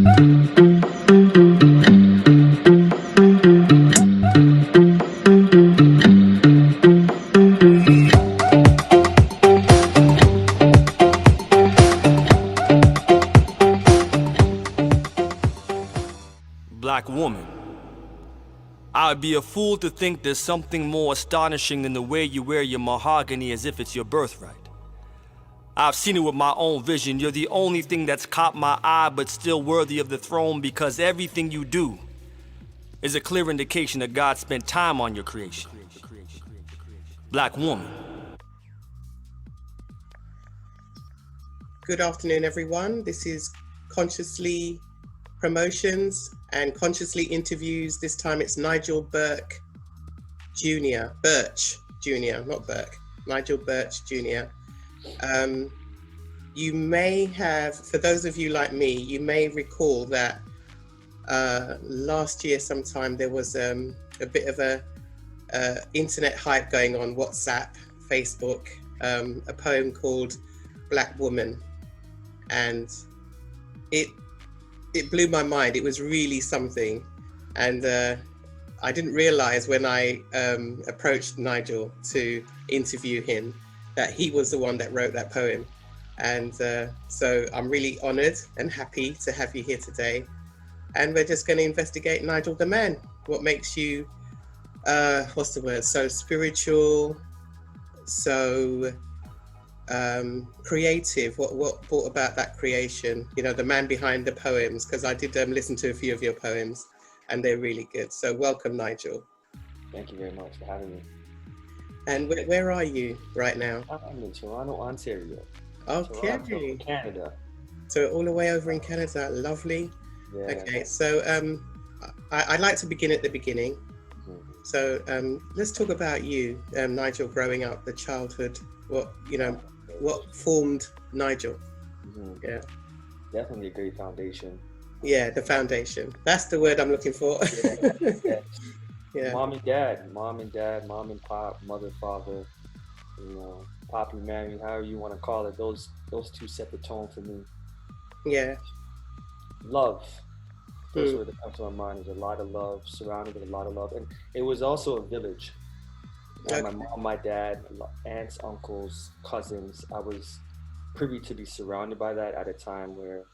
Black woman, I would be a fool to think there's something more astonishing than the way you wear your mahogany as if it's your birthright. I've seen it with my own vision. You're the only thing that's caught my eye but still worthy of the throne, because everything you do is a clear indication that God spent time on your creation. Black woman. Good afternoon, everyone. This is Consciously Promotions and Consciously Interviews. This time it's Nigel Birch JR. Birch Jr., not Burke. Nigel Birch Jr. You may have, for those of you like me, you may recall that last year sometime there was a bit of a internet hype going on, WhatsApp, Facebook, a poem called Black Woman. And it blew my mind. It was really something. And I didn't realize when I approached Nigel to interview him that he was the one that wrote that poem. And so I'm really honored and happy to have you here today. And we're just going to investigate Nigel the man. What makes you, what's the word? So spiritual, so creative. What brought about that creation? You know, the man behind the poems, because I did listen to a few of your poems and they're really good. So welcome, Nigel. Thank you very much for having me. And where are you right now? I'm in Toronto, Ontario. Okay. Toronto, Canada. So all the way over in Canada, lovely. Yeah. Okay, so I'd like to begin at the beginning. Mm-hmm. So let's talk about you, Nigel, growing up, the childhood. What formed Nigel? Mm-hmm. Yeah. Definitely a great foundation. Yeah, the foundation. That's the word I'm looking for. Yeah. Yeah. Mom and dad, mom and pop, mother, father, you know, Poppy, Mary, however you want to call it. Those two set the tone for me. Yeah. Love. First word that comes to my mind is a lot of love, surrounded with a lot of love. And it was also a village. Okay. My mom, my dad, aunts, uncles, cousins. I was privy to be surrounded by that at a time where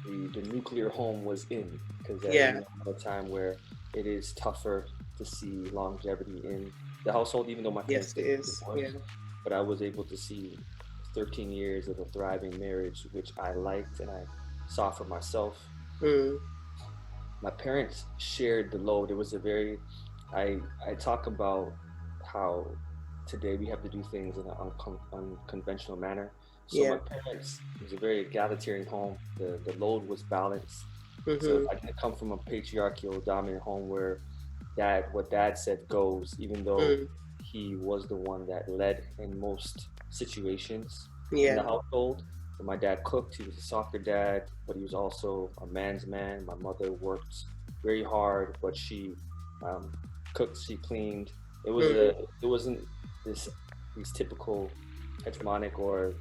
the nuclear home was in, because at a time where it is tougher to see longevity in the household, even though my parents did divorce. Yeah. But I was able to see 13 years of a thriving marriage, which I liked and I saw for myself. My parents shared the load. It was a very, I talk about how today we have to do things in an unconventional manner. So my parents, it was a very egalitarian home. The load was balanced. So I didn't come from a patriarchal dominant home where what dad said goes, even though he was the one that led in most situations in the household. So my dad cooked. He was a soccer dad, but he was also a man's man. My mother worked very hard, but she cooked, she cleaned. It wasn't these typical hegemonic or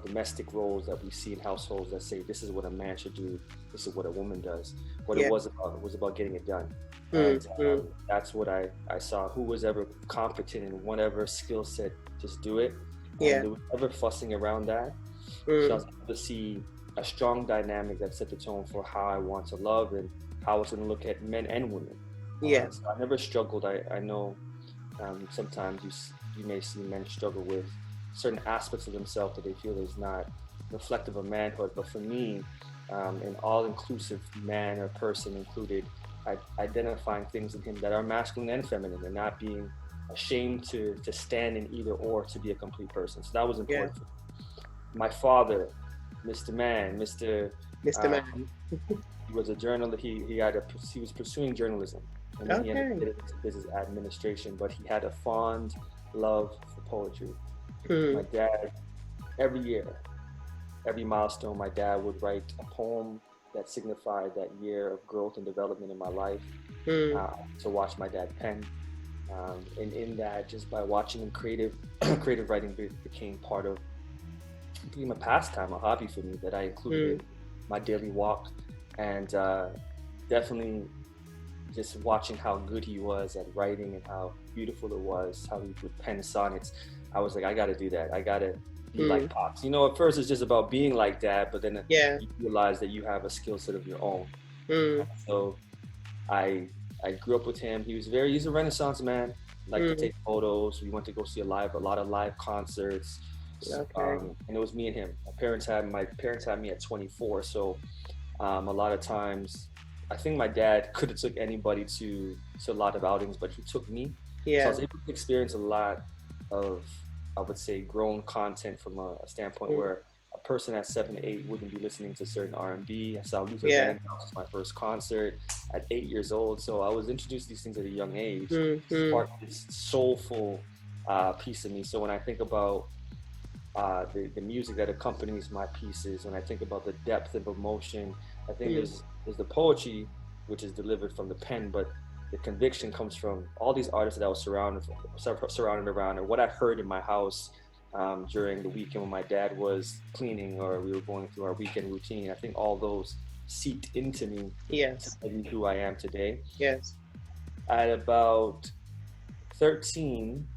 domestic roles that we see in households that say this is what a man should do, this is what a woman does. It was about getting it done. And that's what I saw. Who was ever competent in whatever skill set, just do it. And there was never fussing around that. So I was able to see a strong dynamic that set the tone for how I want to love and how I was going to look at men and women. So I never struggled. I know sometimes you may see men struggle with certain aspects of themselves that they feel is not reflective of manhood. But for me, an all-inclusive man or person included, identifying things in him that are masculine and feminine, and not being ashamed to stand in either or, to be a complete person. So that was important for me. My father, Mr. Man, Mr. Man. He was a journalist. He was pursuing journalism, and then he ended up getting into business administration. But he had a fond love for poetry. My dad, every year, every milestone, my dad would write a poem that signified that year of growth and development in my life. To watch my dad pen, and in that, just by watching him, creative writing became a pastime, a hobby for me that I included my daily walk, and definitely just watching how good he was at writing and how beautiful it was, how he would pen sonnets. I was like, I got to do that. I got to be like Pops. You know, at first it's just about being like Dad, but then you realize that you have a skill set of your own. So I grew up with him. He's a Renaissance man. Liked to take photos. We went to go see a lot of live concerts. And it was me and him. My parents had me at 24. So a lot of times, I think my dad could have took anybody to a lot of outings, but he took me. So I was able to experience a lot of, I would say, grown content from a standpoint where a person at 7, 8 wouldn't be listening to certain R&B. I saw Luther Vandross was my first concert at 8 years old. So I was introduced to these things at a young age. Sparked this soulful piece of me. So when I think about the music that accompanies my pieces, when I think about the depth of emotion, I think there's the poetry, which is delivered from the pen, but the conviction comes from all these artists that I was surrounded around, or what I heard in my house during the weekend when my dad was cleaning or we were going through our weekend routine. I think all those seeped into me to be who I am today. At about 13,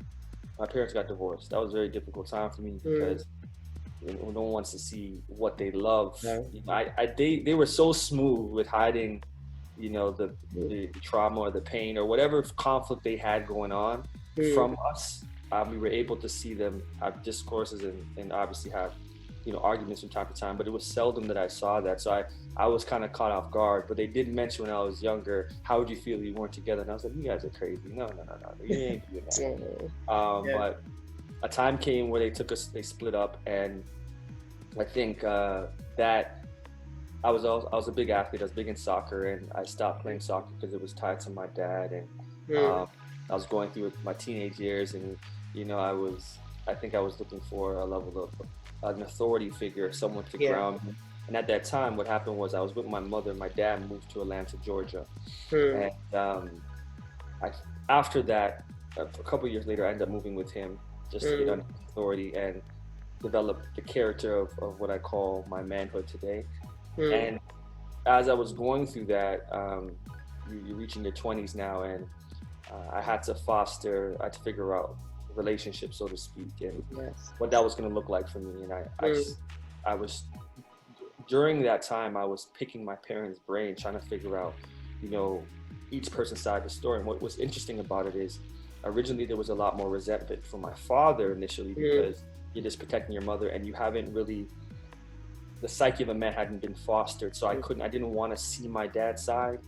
my parents got divorced. That was a very difficult time for me because no one wants to see what they love. They were so smooth with hiding, you know, the trauma or the pain or whatever conflict they had going on from us. We were able to see them have discourses and obviously have, you know, arguments from time to time, but it was seldom that I saw that. So I was kind of caught off guard, but they did mention when I was younger, how would you feel if you weren't together? And I was like, you guys are crazy. No, you ain't doing that. But a time came where they split up, and I think that I was a big athlete. I was big in soccer, and I stopped playing soccer because it was tied to my dad. And I was going through my teenage years, and you know, I think I was looking for a level of an authority figure, someone to ground me. And at that time, what happened was I was with my mother. My dad moved to Atlanta, Georgia, and after that, a couple of years later, I ended up moving with him just to get under authority and develop the character of what I call my manhood today. And as I was going through that, you're reaching your 20s now, and I had to figure out relationships, so to speak, and what that was going to look like for me. And I was during that time, I was picking my parents' brain, trying to figure out, you know, each person's side of the story. And what was interesting about it is, originally there was a lot more resentment from my father initially because you're just protecting your mother, and you haven't really, the psyche of a man hadn't been fostered. So I didn't want to see my dad's side.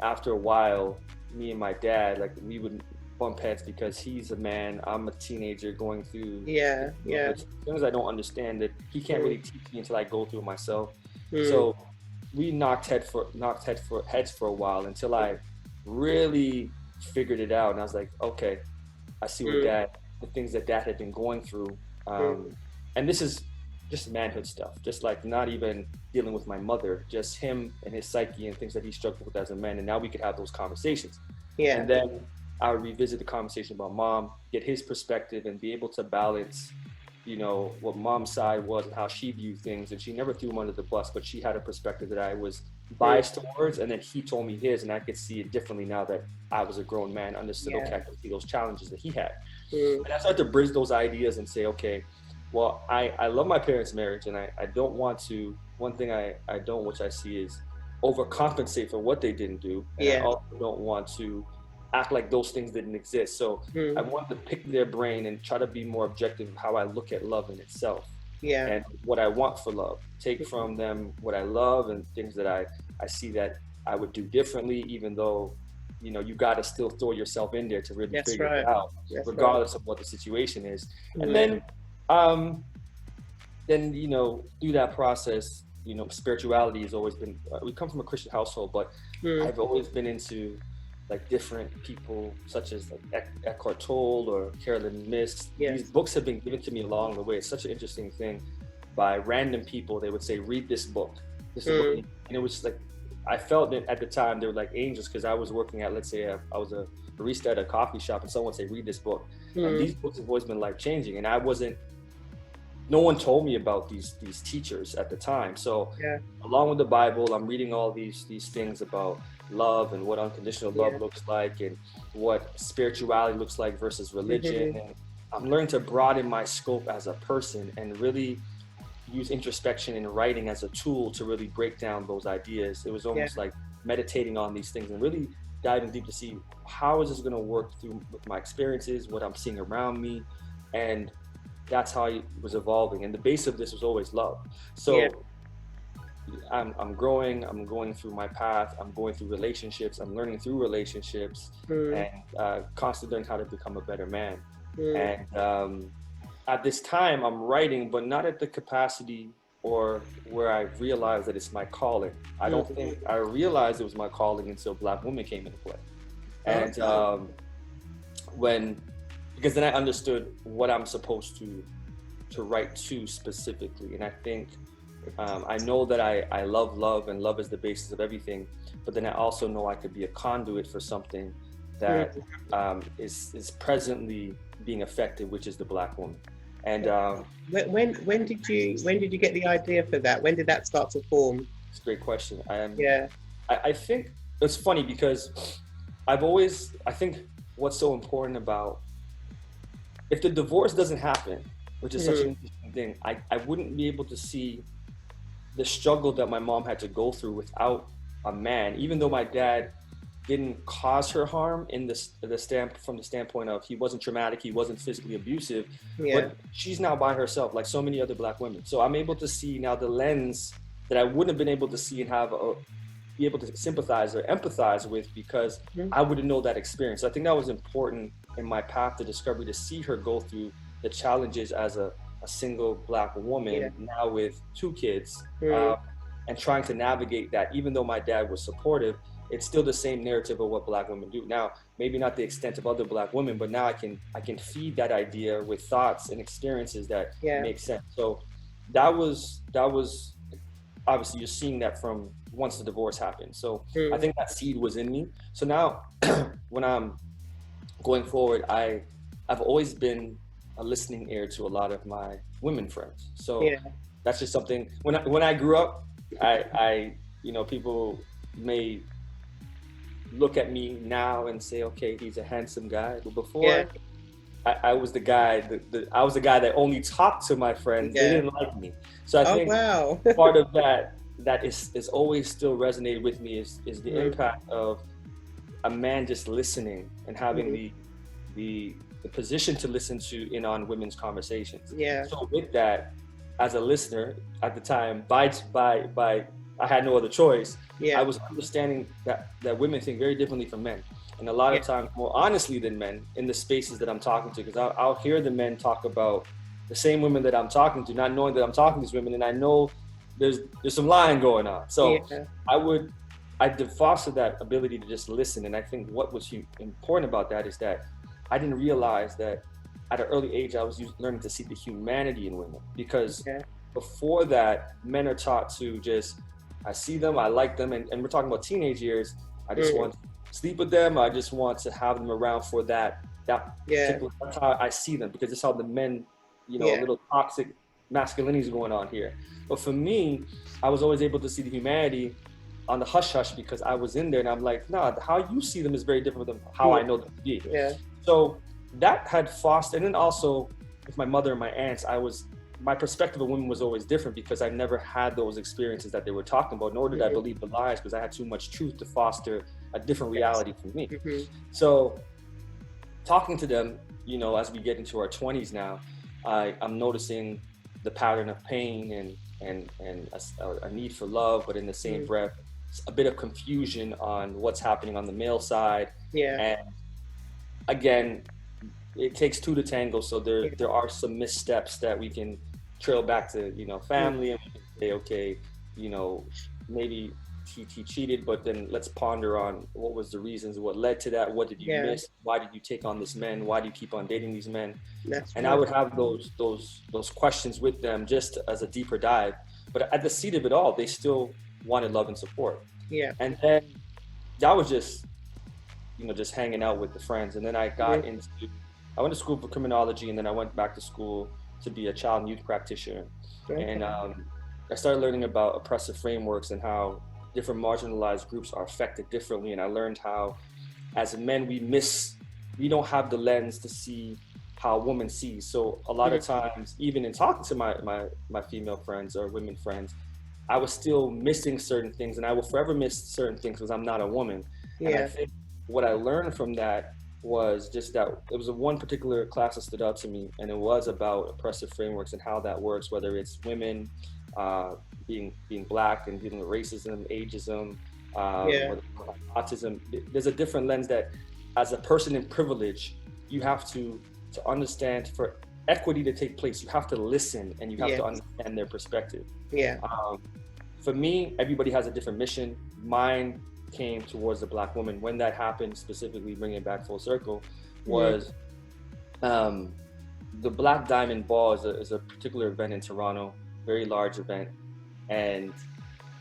After a while, me and my dad, like, we would bump heads because he's a man, I'm a teenager going through things I don't understand that he can't really teach me until I go through it myself. So we knocked heads for a while until I really figured it out, and I was like, okay, I see what the things that dad had been going through, and this is just manhood stuff, just like not even dealing with my mother, just him and his psyche and things that he struggled with as a man. And now we could have those conversations. And then I would revisit the conversation about mom, get his perspective, and be able to balance, you know, what mom's side was and how she viewed things. And she never threw him under the bus, but she had a perspective that I was biased towards, and then he told me his, and I could see it differently now that I was a grown man, understood, okay, I could see those challenges that he had. And I started to bridge those ideas and say, okay, well, I love my parents' marriage, and I don't want to, one thing I don't, which I see, is overcompensate for what they didn't do. And I also don't want to act like those things didn't exist. So I wanted to pick their brain and try to be more objective of how I look at love in itself. And what I want for love. Take from them what I love and things that I see that I would do differently, even though, you know, you got to still throw yourself in there to really figure it out, regardless of what the situation is. And then, you know, through that process, you know, spirituality has always been, we come from a Christian household, but I've always been into like different people, such as like Eckhart Tolle or Carolyn Myss. These books have been given to me along the way. It's such an interesting thing. By random people, they would say, read this book. This book. And it was like, I felt that at the time they were like angels, because I was working at, let's say I was a barista at a coffee shop, and someone would say, read this book. And these books have always been life-changing. And I wasn't no one told me about these teachers at the time. So along with the Bible, I'm reading all these things about love and what unconditional love looks like, and what spirituality looks like versus religion. And I'm learning to broaden my scope as a person and really use introspection and writing as a tool to really break down those ideas. It was almost like meditating on these things and really diving deep to see how is this going to work through with my experiences, what I'm seeing around me. And that's how I was evolving. And the base of this was always love. So I'm growing, I'm going through my path, I'm going through relationships, I'm learning through relationships, and constantly learning how to become a better man. And at this time, I'm writing, but not at the capacity or where I realized that it's my calling. I don't think I realized it was my calling until Black Woman came into play. And because then I understood what I'm supposed to write to specifically. And I think I know that I love love, and love is the basis of everything. But then I also know I could be a conduit for something that is presently being affected, which is the Black woman. And when did you get the idea for that? When did that start to form? It's a great question. I think it's funny because I think what's so important about, if the divorce doesn't happen, which is such an interesting thing, I wouldn't be able to see the struggle that my mom had to go through without a man, even though my dad didn't cause her harm from the standpoint of he wasn't traumatic, he wasn't physically abusive, but she's now by herself like so many other Black women. So I'm able to see now the lens that I wouldn't have been able to see and be able to sympathize or empathize with, because I wouldn't know that experience. So I think that was important in my path to discovery, to see her go through the challenges as a single Black woman now with 2 kids, and trying to navigate that. Even though my dad was supportive, it's still the same narrative of what Black women do. Now, maybe not the extent of other Black women, but now I can feed that idea with thoughts and experiences that make sense. So that was obviously, you're seeing that from once the divorce happened. So I think that seed was in me. So now when I'm going forward, I've always been a listening ear to a lot of my women friends. So that's just something, when I grew up, I people may look at me now and say, okay, he's a handsome guy. But before, I was the guy that only talked to my friends. They didn't like me. So I think part of that is always still resonated with me is the impact of a man just listening and having the position to listen to in on women's conversations. So with that, as a listener at the time, by I had no other choice. I was understanding that women think very differently from men, and a lot of times more honestly than men in the spaces that I'm talking to, because I'll hear the men talk about the same women that I'm talking to, not knowing that I'm talking to these women, and I know there's some lying going on. So I did foster that ability to just listen. And I think what was important about that is that I didn't realize that at an early age I was learning to see the humanity in women, because before that, men are taught to just, I see them, I like them, and we're talking about teenage years. I just want to sleep with them. I just want to have them around for that particular, that's how I see them, because it's how the men, a little toxic masculinity is going on here. But for me, I was always able to see the humanity on the hush hush, because I was in there and I'm like, nah, how you see them is very different than how I know them to be. So that had fostered, and then also with my mother and my aunts, my perspective of women was always different, because I never had those experiences that they were talking about, nor did I believe the lies, because I had too much truth to foster a different reality for me. So talking to them, as we get into our 20s now, I'm noticing the pattern of pain and a need for love, but in the same breath, a bit of confusion on what's happening on the male side. And again, it takes 2 to tango. So there are some missteps that we can trail back to, family, and we can say, okay, maybe he cheated, but then let's ponder on what was the reasons, what led to that, what did you miss, why did you take on this man, why do you keep on dating these men? I would have those questions with them just as a deeper dive, but at the seat of it all, they still wanted love and support. And then that was just just hanging out with the friends. And then I went to school for criminology, and then I went back to school to be a child and youth practitioner. Okay. And I started learning about oppressive frameworks and how different marginalized groups are affected differently. And I learned how, as men, we don't have the lens to see how a woman sees. So a lot of times, even in talking to my female friends or women friends, I was still missing certain things, and I will forever miss certain things because I'm not a woman. Yeah. And I think what I learned from that was just that it was one particular class that stood out to me, and it was about oppressive frameworks and how that works, whether it's women being Black and dealing with racism, ageism, whether autism. There's a different lens that, as a person in privilege, you have to understand. For equity to take place, you have to listen and you have to understand their perspective. Yeah. For me, everybody has a different mission. Mine came towards the Black woman. When that happened, specifically bringing it back full circle, was the Black Diamond Ball is a particular event in Toronto, very large event. And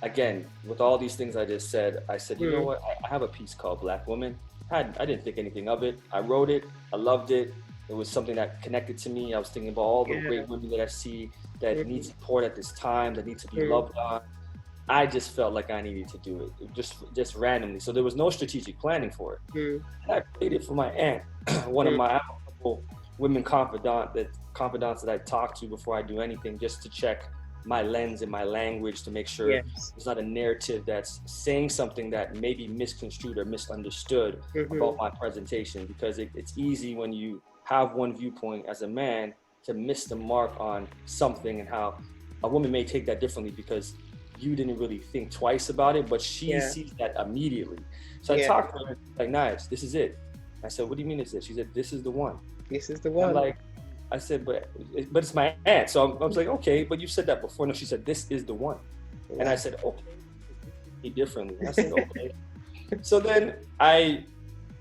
again, with all these things I just said, I said, you know what? I have a piece called Black Woman. I didn't think anything of it. I wrote it. I loved it. It was something that connected to me. I was thinking about all the great women that I see that need support at this time, that need to be loved on. I just felt like I needed to do it, just randomly. So there was no strategic planning for it. And I played it for my aunt, one of my women confidants that I talk to before I do anything, just to check my lens and my language to make sure it's not a narrative that's saying something that may be misconstrued or misunderstood about my presentation, because it's easy when you have one viewpoint as a man to miss the mark on something, and how a woman may take that differently because you didn't really think twice about it, but she sees that immediately. So I talked to her like, "Nice, this is it." I said, "What do you mean it's it?" She said, "This is the one." This is the one. I'm like, I said, but it's my aunt. So I was like, okay, but you said that before. No, she said, "This is the one." And I said, okay, differently. And I said, okay. So then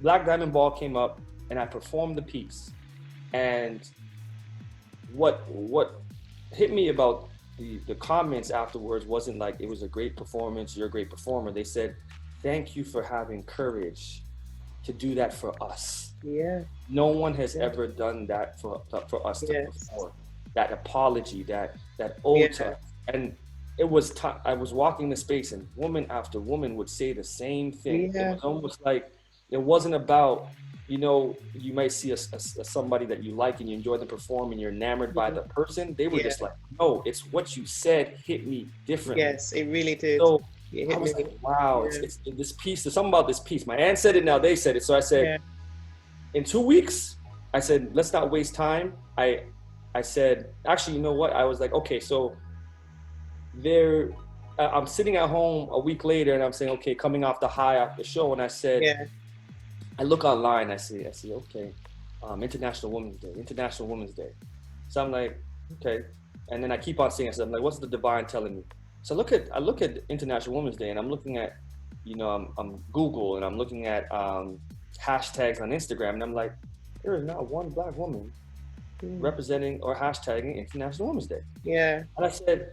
Black Diamond Ball came up and I performed the piece. And what hit me about the comments afterwards wasn't like, it was a great performance, you're a great performer. They said, "Thank you for having courage to do that for us." Yeah. No one has ever done that for us before. That apology, that ode to us. And it was I was walking the space, and woman after woman would say the same thing. It was almost like it wasn't about, you might see somebody that you like and you enjoy them perform and you're enamored by the person. They were just like, no, it's what you said hit me differently. Yes, it really did. So I was like, wow, it's this piece. There's something about this piece. My aunt said it, now they said it. So I said, in 2 weeks, I said, let's not waste time. I said, actually, you know what? I was like, okay, so I'm sitting at home a week later and I'm saying, okay, coming off the high off the show. And I said, I look online, I see, okay, International Women's Day. So I'm like, okay. And then I keep on seeing, I'm like, what's the divine telling me? So I look at International Women's Day, and I'm looking at, I'm Google, and I'm looking at hashtags on Instagram, and I'm like, there is not one Black woman representing or hashtagging International Women's Day. Yeah. And I said,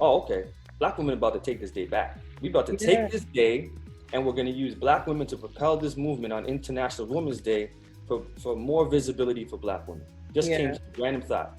oh, okay, Black women about to take this day back. We about to take this day, and we're going to use Black women to propel this movement on International Women's Day for more visibility for Black women. Just came to a random thought.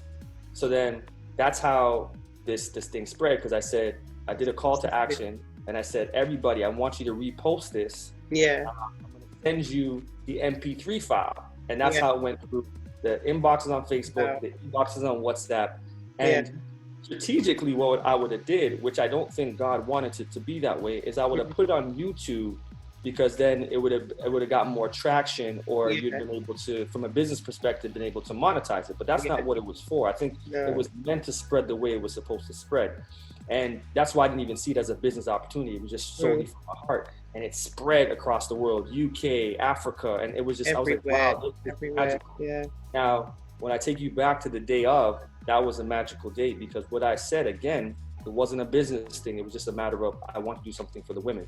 So then that's how this thing spread, because I said, I did a call to action, and I said, everybody, I want you to repost this. Yeah. I'm going to send you the MP3 file. And that's how it went through the inboxes on Facebook, the inboxes on WhatsApp. And strategically, what I would have did, which I don't think God wanted it to be that way, is I would have put it on YouTube, because then it would have gotten more traction, or you'd been able to, from a business perspective, been able to monetize it. But that's not what it was for. I think it was meant to spread the way it was supposed to spread. And that's why I didn't even see it as a business opportunity. It was just solely from my heart. And it spread across the world, UK, Africa, and it was just, everywhere. I was like, wow, this is magical. Yeah. Now, when I take you back to the day of, that was a magical day, because what I said, again, it wasn't a business thing. It was just a matter of, I want to do something for the women.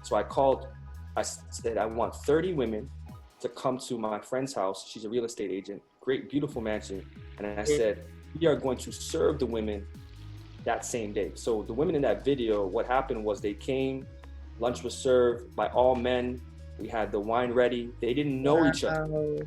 So I said, I want 30 women to come to my friend's house. She's a real estate agent, great, beautiful mansion. And I said, we are going to serve the women that same day. So the women in that video, what happened was they came, lunch was served by all men. We had the wine ready. They didn't know each other.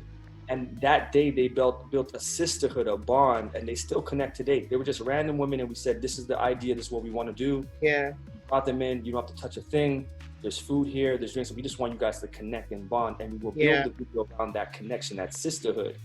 And that day they built a sisterhood, a bond, and they still connect today. They were just random women, and we said, this is the idea, this is what we want to do. Yeah. We brought them in, you don't have to touch a thing. There's food here, there's drinks. We just want you guys to connect and bond, and we will build the video around that connection, that sisterhood.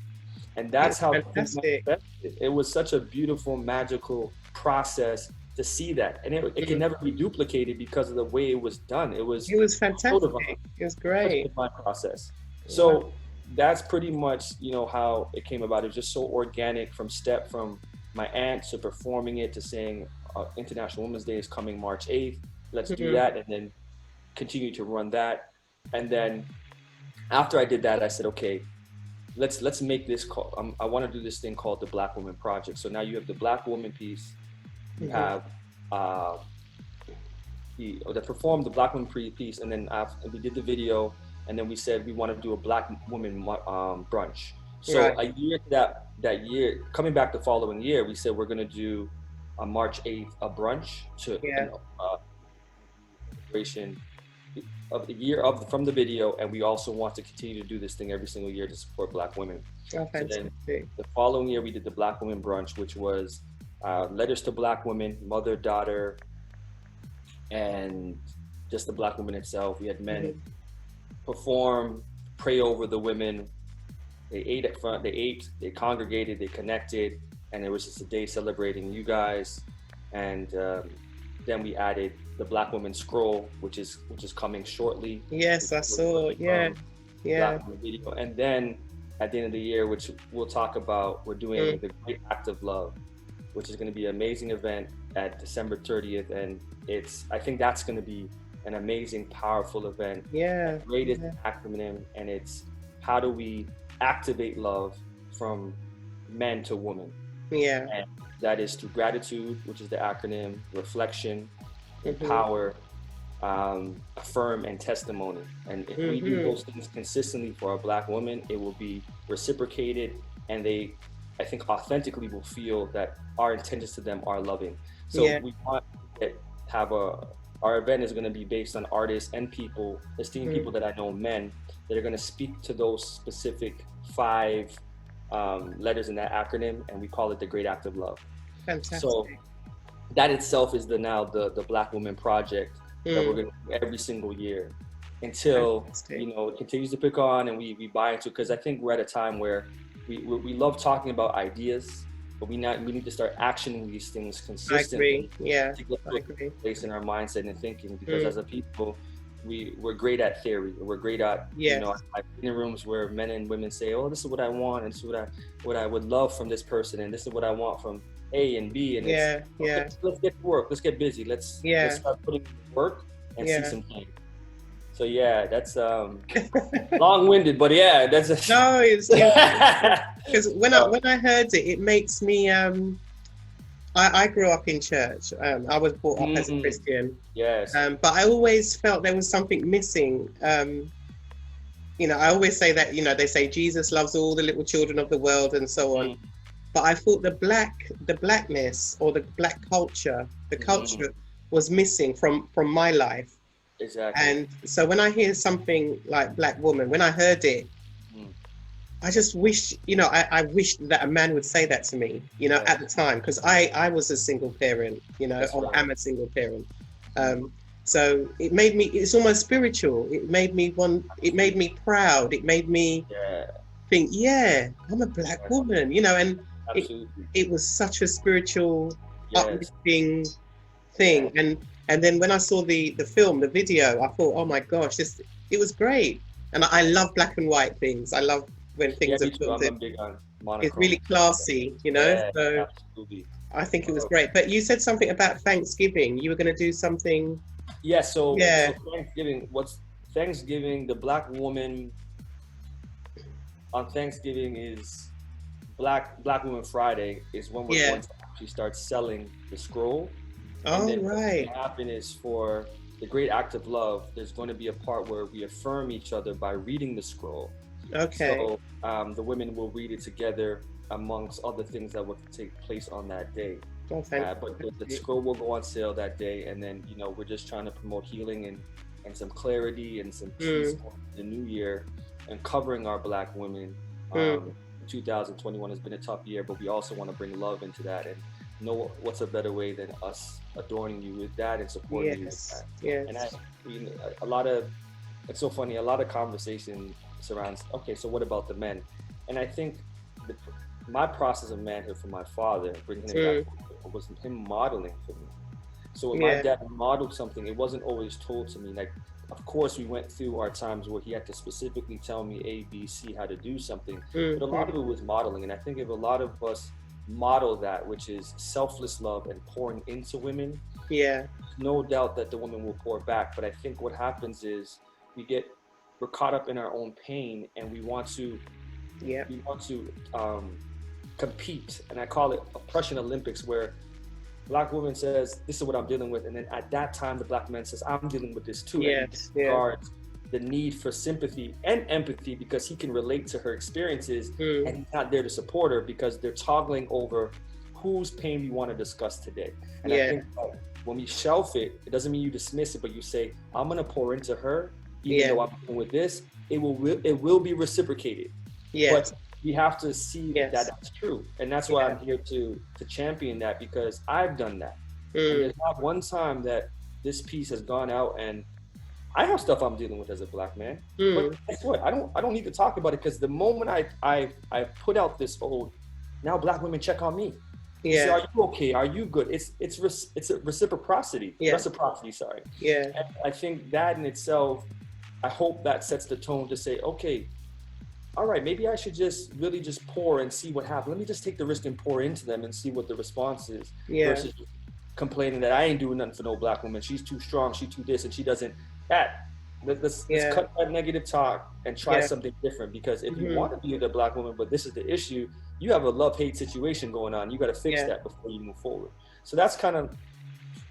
And that's how it was such a beautiful, magical process to see that. And it can never be duplicated because of the way it was done. It was fantastic. It was great. My process. So that's pretty much, you know, how it came about. It was just so organic from my aunt to performing it to saying International Women's Day is coming March 8th. Let's do that, and then continue to run that. And then after I did that, I said, okay, let's make this call. I want to do this thing called the Black Woman Project. So now you have the Black Woman piece. You have that performed the Black Woman piece, and then we did the video, and then we said we want to do a Black Woman brunch. So a year that year, coming back the following year, we said we're going to do on March 8th a brunch to celebration of the year from the video, and we also want to continue to do this thing every single year to support Black women. Oh, so then the following year we did the Black Women brunch, which was letters to Black women, mother, daughter, and just the Black woman itself. We had men perform, pray over the women. They ate up front, they congregated, they connected, and it was just a day celebrating you guys. And then we added the Black Woman Scroll, which is coming shortly. Yes, I saw. Yeah. Black Woman video. And then at the end of the year, which we'll talk about, we're doing the Great Act of Love, which is going to be an amazing event at December 30th. And I think that's going to be an amazing, powerful event. Yeah. Greatest acronym, and it's how do we activate love from men to women. Yeah. And that is through gratitude, which is the acronym, reflection, empower, affirm, and testimony. And if we do those things consistently for our Black women, it will be reciprocated, and they, I think, authentically will feel that our intentions to them are loving. So we want to have our event is going to be based on artists and people, esteemed people that I know, men, that are going to speak to those specific 5 letters in that acronym, and we call it the Great Act of Love. Fantastic. So that itself is the Black Woman Project that we're going to do every single year until you know it continues to pick on, and we buy into it, because I think we're at a time where we love talking about ideas, but we need to start actioning these things consistently. I agree. Yeah, to get a place in our mindset and thinking, because as a people, we're great at theory. We're great at you know, I've been in rooms where men and women say, oh, this is what I want, and this is what I would love from this person, and this is what I want from A and B, and let's get to work, let's get busy, let's start putting in work and see some change. So that's long-winded, but that's no, it's because when I heard it, it makes me I grew up in church. I was brought up as a Christian. Yes. But I always felt there was something missing. You know, I always say that, you know, they say Jesus loves all the little children of the world and so on. But I thought the blackness or the Black culture, the culture was missing from my life. Exactly. And so when I hear something like Black Woman, when I heard it, I just wish, you know, I wished that a man would say that to me, you know, at the time, because I was a single parent, you know, I'm a single parent. So it made me, it's almost spiritual. It made me proud. It made me think, I'm a Black woman, you know, and it was such a spiritual, uplifting thing. And then when I saw the film, the video, I thought, oh my gosh, it was great. And I love black and white things. I love when things are filmed. It's really classy, you know. So absolutely. I think it was great. But you said something about Thanksgiving. You were going to do something. So Thanksgiving, the Black woman on Thanksgiving is Black Woman Friday is when we're going to actually start selling the scroll. Oh, right. What's going to happen is for the Great Act of Love, there's going to be a part where we affirm each other by reading the scroll. Okay. So the women will read it together amongst other things that will take place on that day. But the scroll will go on sale that day, and then, you know, we're just trying to promote healing and some clarity and some peace for the new year, and covering our Black women Mm. 2021 has been a tough year, but we also want to bring love into that, and know what's a better way than us adorning you with that and supporting you with Yes. that. Yes. And a lot of, it's so funny, a lot of conversation surrounds, okay, so what about the men? And I think my process of manhood for my father, bringing him back, was him modeling for me. So when my dad modeled something, it wasn't always told to me. Like, of course, we went through our times where he had to specifically tell me A, B, C, how to do something. But a lot of it was modeling. And I think if a lot of us model that, which is selfless love and pouring into women, no doubt that the woman will pour back. But I think what happens is we're caught up in our own pain, and we want to compete. And I call it oppression Olympics, where Black woman says, this is what I'm dealing with. And then at that time, the Black man says, I'm dealing with this too. Yes. And he regards the need for sympathy and empathy, because he can relate to her experiences, and he's not there to support her, because they're toggling over whose pain we want to discuss today. And I think when we shelf it, it doesn't mean you dismiss it, but you say, I'm going to pour into her, even though I'm dealing with this, it will be reciprocated. But we have to see that that's true. And that's why I'm here to champion that, because I've done that. And there's not one time that this piece has gone out, and I have stuff I'm dealing with as a Black man. But guess what? I don't need to talk about it, because the moment I put out this old, now Black women check on me. So are you okay? Are you good? It's a reciprocity. Reciprocity, sorry. And I think that in itself, I hope that sets the tone to say, okay, all right, maybe I should really just pour and see what happens. Let me just take the risk and pour into them and see what the response is, versus complaining that I ain't doing nothing for no Black woman. She's too strong, she too this, and she doesn't that. Let's cut that negative talk and try something different, because if you want to be with a Black woman, but this is the issue, you have a love-hate situation going on. You got to fix that before you move forward. So that's kind of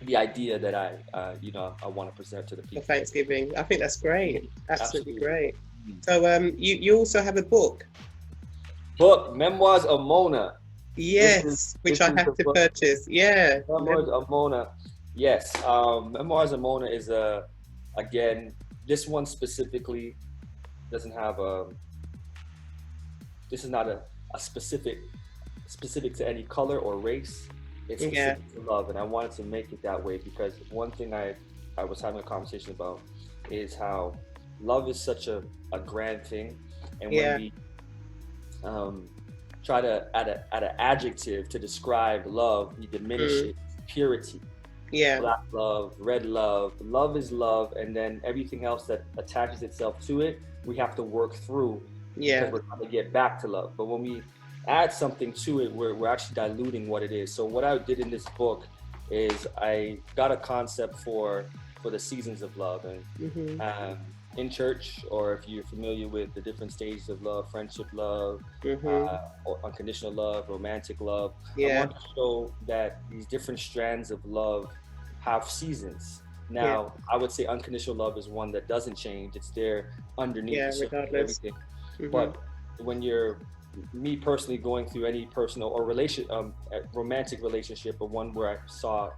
the idea that I want to present to the people. For Thanksgiving. I think that's great. Absolutely great. So you also have a book. Memoirs of Mona. Yes, which I have to purchase. Memoirs of Mona. Yes. Memoirs of Mona is again, this one specifically doesn't have this is not a specific to any color or race. It's specific to love, and I wanted to make it that way, because one thing I was having a conversation about is how love is such a grand thing, and when we try to add an adjective to describe love, we diminish it. Purity, Black love, red love. Love is love, and then everything else that attaches itself to it, we have to work through, because we're trying to get back to love. But when we add something to it, we're actually diluting what it is. So what I did in this book is I got a concept for the seasons of love, and in church, or if you're familiar with the different stages of love, friendship love, or unconditional love, romantic love, I want to show that these different strands of love have seasons. Now, I would say unconditional love is one that doesn't change. It's there underneath everything. But when you're, me personally, going through any personal or romantic relationship, or one where I saw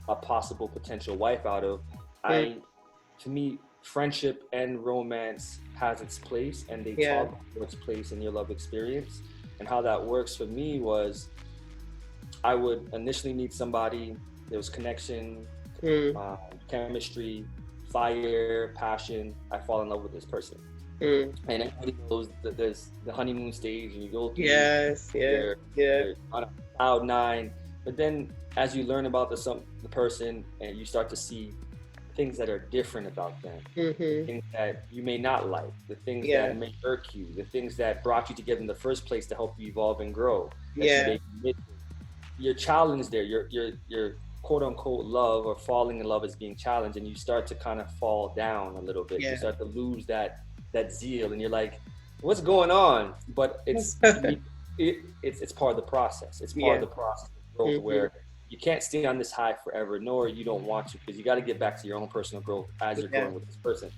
a possible potential wife out of, to me, friendship and romance has its place, and they talk about its place in your love experience. And how that works for me was, I would initially meet somebody, there was connection, chemistry, fire, passion, I fall in love with this person. And everybody knows that there's the honeymoon stage, and you go through you're on a cloud nine. But then as you learn about the person, and you start to see things that are different about them, things that you may not like, the things that may irk you, the things that brought you together in the first place to help you evolve and grow. Your challenge there, your quote unquote love, or falling in love, is being challenged, and you start to kind of fall down a little bit. You start to lose that zeal, and you're like, what's going on? But it's part of the process. It's part of the process of growth, where you can't stay on this high forever, nor you don't want to, because you got to get back to your own personal growth as you're growing with this person.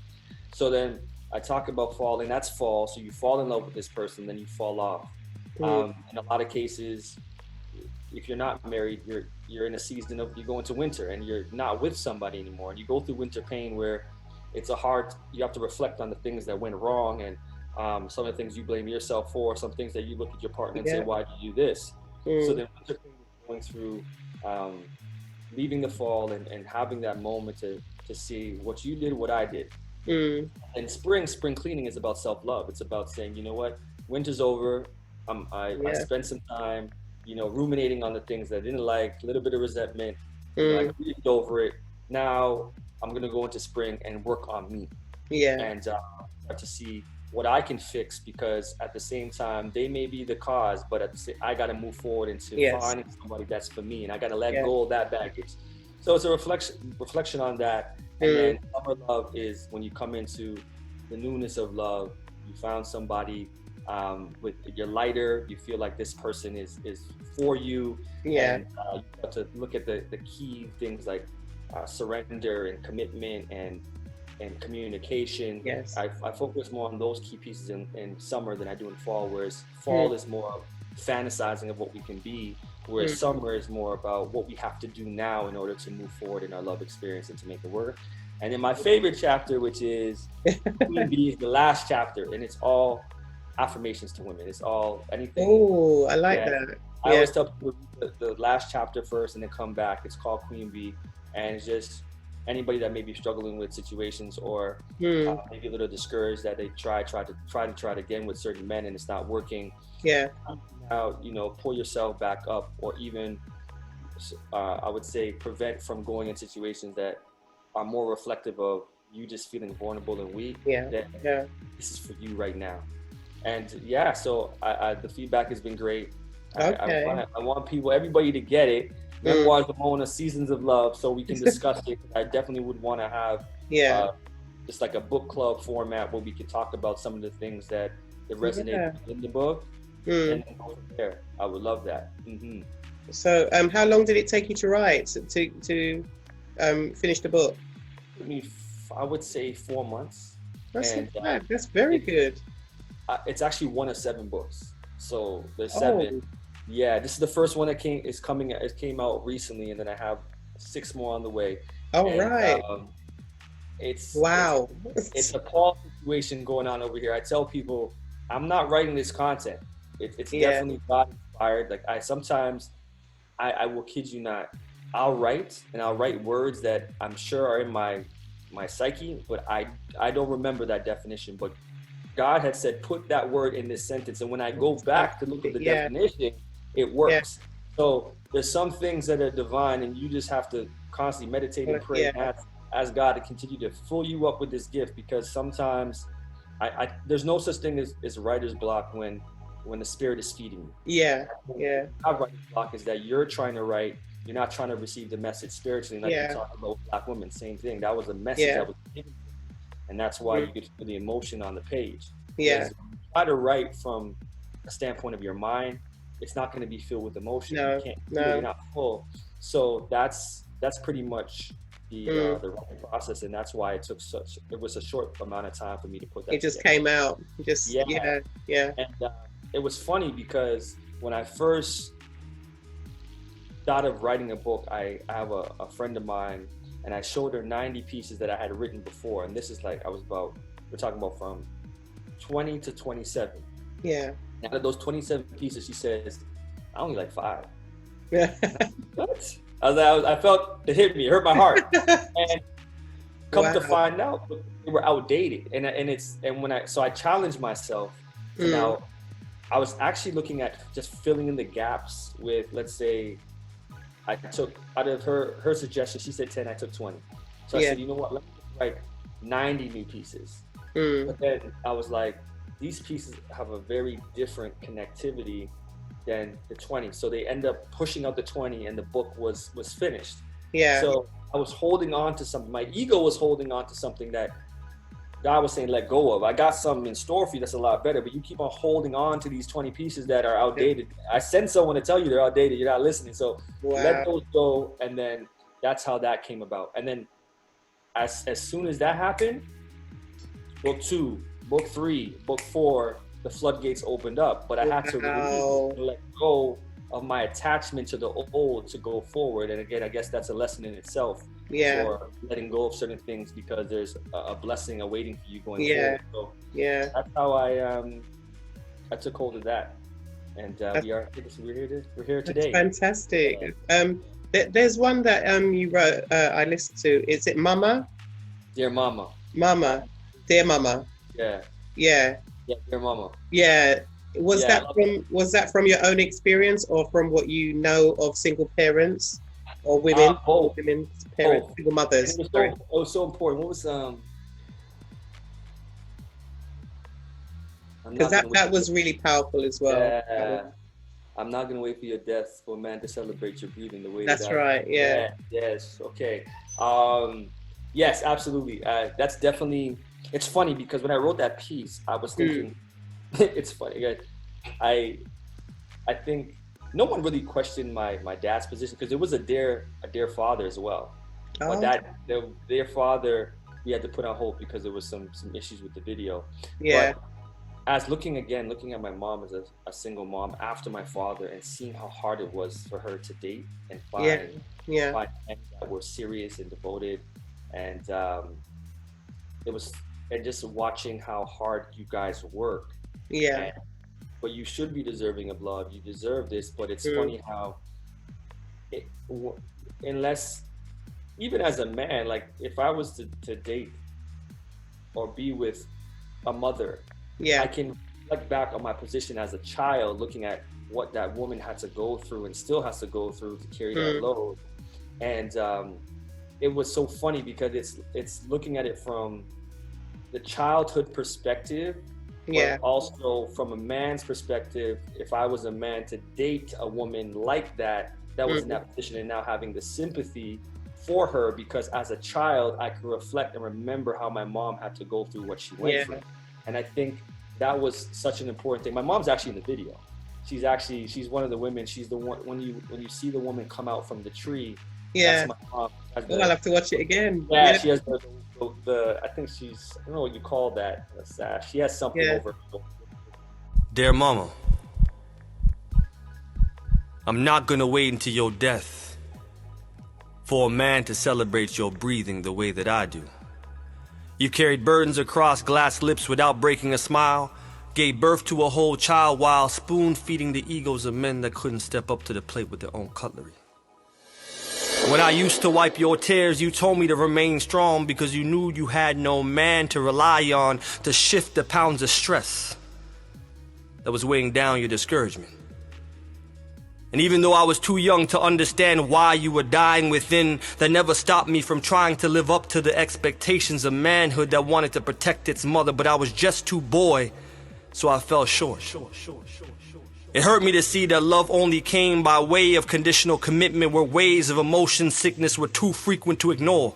So then I talk about falling. That's fall. So you fall in love with this person, then you fall off. In a lot of cases, if you're not married, you're in a season of, you go into winter and you're not with somebody anymore, and you go through winter pain, where you have to reflect on the things that went wrong, and some of the things you blame yourself for, some things that you look at your partner and say, why did you do this? So then going through leaving the fall and having that moment to see what you did, what I did. And spring cleaning is about self-love. It's about saying, you know what, winter's over. I spent some time, ruminating on the things that I didn't like, a little bit of resentment. I grieved over it. Now I'm going to go into spring and work on me. And start to see what I can fix, because at the same time, they may be the cause, but I got to move forward into finding somebody that's for me, and I got to let go of that baggage. So it's a reflection on that. And then summer love is when you come into the newness of love. You found somebody with you're lighter. You feel like this person is for you. And you have to look at the key things like surrender and commitment and communication. I focus more on those key pieces in summer than I do in fall, whereas fall is more fantasizing of what we can be, whereas summer is more about what we have to do now in order to move forward in our love experience and to make it work. And then my favorite chapter, which is Queen Bee, is the last chapter, and it's all affirmations to women. It's all anything. Oh, I like that. I always tell people the last chapter first and then come back. It's called Queen Bee, and it's just anybody that may be struggling with situations or maybe a little discouraged that they try it again with certain men and it's not working. Now, pull yourself back up, or even I would say prevent from going in situations that are more reflective of you just feeling vulnerable and weak. This is for you right now. And so the feedback has been great. I want everybody to get it. Memoirs of Mona, Seasons of Love, so we can discuss it. I definitely would want to have just like a book club format where we could talk about some of the things that resonate in the book, and then go from there. I would love that. So, how long did it take you to write to finish the book? It took me, I would say, 4 months. That's not bad. That's very good. It's actually one of 7 books, so there's 7. This is the first one that came out recently, and then I have 6 more on the way. It's a Paul situation going on over here. I tell people I'm not writing this content. It's definitely God inspired. Like I will kid you not, I'll write words that I'm sure are in my psyche, but I don't remember that definition. But God had said, put that word in this sentence, and when I go back to look at the definition, it works. So there's some things that are divine, and you just have to constantly meditate and pray and ask God to continue to fill you up with this gift, because sometimes there's no such thing as writer's block when the Spirit is feeding you. Our writer's block is that you're trying to write, you're not trying to receive the message spiritually, like you talked about Black women. Same thing. That was a message that was given, and that's why you could feel the emotion on the page. When you try to write from a standpoint of your mind, it's not going to be filled with emotion. You can't. You're not full. So that's pretty much the writing process, and that's why it was a short amount of time for me to put that. It just came out. And it was funny because when I first thought of writing a book, I have a friend of mine, and I showed her 90 pieces that I had written before, and this is like we're talking about from 20 to 27. Out of those 27 pieces, she says, I only like 5. What? I felt it hurt my heart. And come to find out, they were outdated. So I challenged myself. Now, I was actually looking at just filling in the gaps with, let's say, I took out of her suggestion, she said 10, I took 20. So I said, you know what, let me write 90 new pieces. But then I was like, these pieces have a very different connectivity than the 20. So they end up pushing out the 20, and the book was finished. So I was holding on to something. My ego was holding on to something that God was saying, let go of. I got something in store for you that's a lot better, but you keep on holding on to these 20 pieces that are outdated. I send someone to tell you they're outdated. You're not listening. So let those go. And then that's how that came about. And then as soon as that happened, book 2, book 3, book 4, the floodgates opened up, but I had to release and let go of my attachment to the old to go forward. And again, I guess that's a lesson in itself. Yeah. for letting go of certain things, because there's a blessing awaiting for you going Yeah. forward. So Yeah. that's how I took hold of that, and we're here That's today. fantastic. There's one that you wrote. I listened to. Is it Mama? Dear Mama. Mama, dear Mama. Yeah. Yeah. Yeah, Dear Mama. Yeah. Was Yeah, that from your own experience, or from what you know of single parents or women, both. women's parents, Both. single mothers? It was so important. What was Because that was really powerful as well. Yeah. I'm not gonna wait for your death for a man to celebrate your breathing the way That's that right. Yeah. Yes. Okay. Yes, absolutely. That's definitely. It's funny because when I wrote that piece, I was thinking. It's funny. I think no one really questioned my dad's position, because it was a dear father as well. Oh. But their father, we had to put on hold because there was some issues with the video. Yeah. But as looking at my mom as a single mom after my father, and seeing how hard it was for her to date and find men that were serious and devoted, and just watching how hard you guys work. Yeah. But you should be deserving of love. You deserve this. But it's funny how, unless, even as a man, like if I was to date or be with a mother, I can look back on my position as a child, looking at what that woman had to go through and still has to go through to carry that load. And it was so funny because it's looking at it from the childhood perspective, but also from a man's perspective. If I was a man to date a woman like that was in that position, and now having the sympathy for her, because as a child I could reflect and remember how my mom had to go through what she went through. And I think that was such an important thing. My mom's actually in the video. She's one of the women. She's the one, when you see the woman come out from the tree. That's my mom. I'll have to watch it again. Yeah, she has the I think she's, I don't know what you call that, a sash. She has something over. Dear Mama, I'm not gonna wait until your death for a man to celebrate your breathing the way that I do. You carried burdens across glass lips without breaking a smile, gave birth to a whole child while spoon-feeding the egos of men that couldn't step up to the plate with their own cutlery. When I used to wipe your tears, you told me to remain strong because you knew you had no man to rely on to shift the pounds of stress that was weighing down your discouragement. And even though I was too young to understand why you were dying within, that never stopped me from trying to live up to the expectations of manhood that wanted to protect its mother, but I was just too boy, so I fell short. It hurt me to see that love only came by way of conditional commitment, where waves of emotion sickness were too frequent to ignore.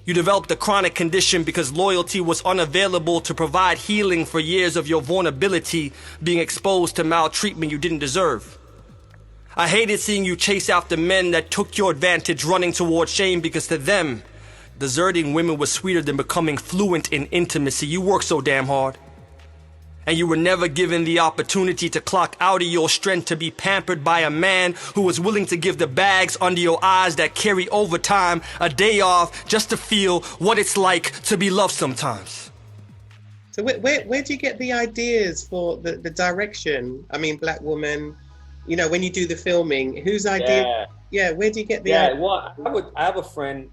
You developed a chronic condition because loyalty was unavailable to provide healing for years of your vulnerability, being exposed to maltreatment you didn't deserve. I hated seeing you chase after men that took your advantage, running toward shame, because to them, deserting women was sweeter than becoming fluent in intimacy. You worked so damn hard, and you were never given the opportunity to clock out of your strength to be pampered by a man who was willing to give the bags under your eyes that carry overtime a day off just to feel what it's like to be loved sometimes. So where do you get the ideas for the direction? I mean, Black Woman, you know, when you do the filming, whose idea? Yeah, where do you get the idea? Well, I have a friend,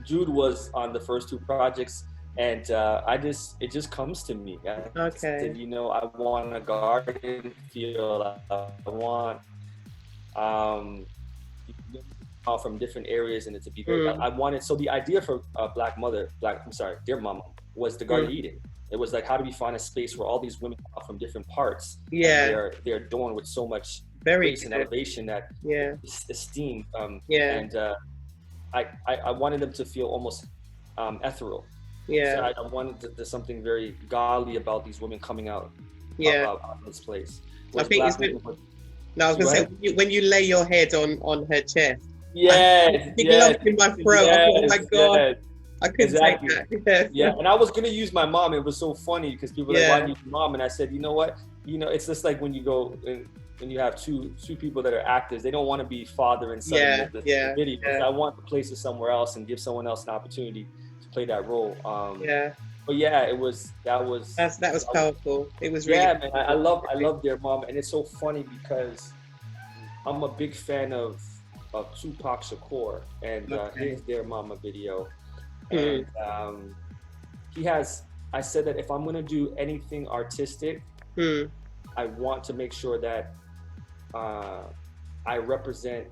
Jude was on the first two projects, and it just comes to me. Okay. You know, I want a garden feel. I want from different areas, and it to be very. I wanted, so the idea for Dear Mama, was the Garden of Eden. It was like, how do we find a space where all these women are from different parts? Yeah. They're adorned with so much very grace and elevation that esteem. And I wanted them to feel almost ethereal. Yeah. So I wanted there's something very godly about these women coming out of this place. I think it's good. No, I was going to say, when you lay your head on her chest. Yes. Big lump in my throat. Oh my God. Yes. I couldn't take that. Yeah, and I was gonna use my mom. It was so funny because people were like, "Why do you use your mom?" And I said, "You know what? You know, it's just like when you go when you have two people that are actors, they don't want to be father and son in the video. Yeah. I want to place it somewhere else and give someone else an opportunity to play that role. Yeah. But yeah, that was powerful. It was really. Yeah, man. I love Dear Mama, and it's so funny because I'm a big fan of Tupac Shakur and his Dear Mama video, and he has. I said that if I'm gonna do anything artistic, I want to make sure that I represent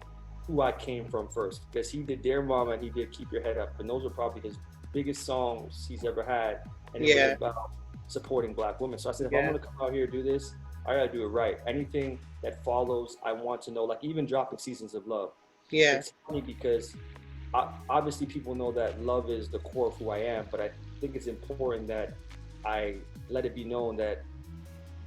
who I came from first, because he did Dear Mama and he did Keep Your Head Up, and those are probably his biggest songs he's ever had, and it was about supporting Black women. So I said, if I'm gonna come out here and do this, I gotta do it right. Anything that follows, I want to know, like even dropping Seasons of Love. Yeah. It's funny because obviously people know that love is the core of who I am, but I think it's important that I let it be known that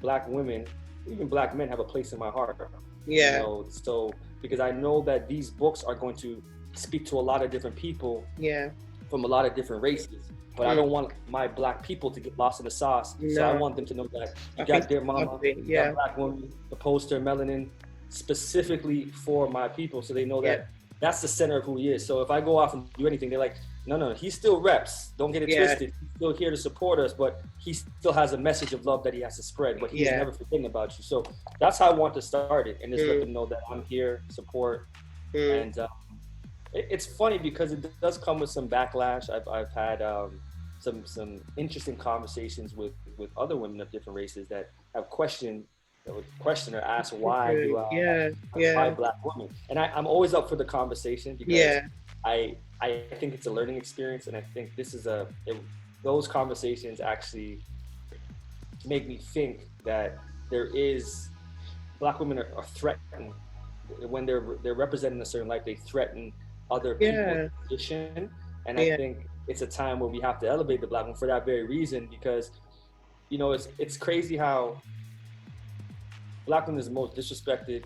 Black women, even Black men, have a place in my heart. Yeah. You know, so because I know that these books are going to speak to a lot of different people. Yeah. From a lot of different races. But I don't want my Black people to get lost in the sauce. No. So I want them to know that you got Dear Mama, you got Black woman, the poster, melanin, specifically for my people, so they know that that's the center of who he is. So if I go off and do anything, they're like, no, he still reps. Don't get it twisted. He's still here to support us, but he still has a message of love that he has to spread, but he's never forgetting about you. So that's how I want to start it, and just let them know that I'm here, support. And it's funny because it does come with some backlash. I've had some interesting conversations with other women of different races that have questioned or asked why do I buy Black women, and I'm always up for the conversation because I think it's a learning experience, and I think this is those conversations actually make me think that Black women are threatened when they're representing a certain life. They threaten other people's position, and I think it's a time where we have to elevate the Black woman for that very reason, because you know it's crazy how Black women is the most disrespected,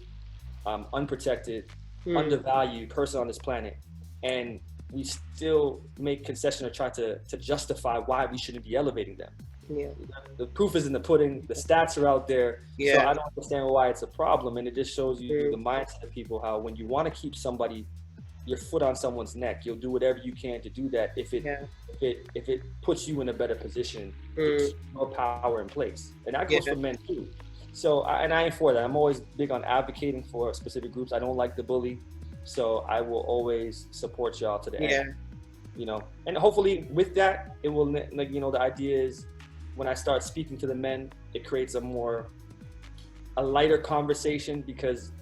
unprotected, undervalued person on this planet, and we still make concession or try to justify why we shouldn't be elevating them. The proof is in the pudding. The stats are out there. So I don't understand why it's a problem, and it just shows you the mindset of people, how when you want to keep your foot on someone's neck, you'll do whatever you can to do that if it puts you in a better position to keep more power in place. And that goes for men too. So I ain't for that. I'm always big on advocating for specific groups. I don't like the bully, so I will always support y'all to the end. You know, and hopefully with that, it will, like, you know, the idea is when I start speaking to the men, it creates a lighter conversation, because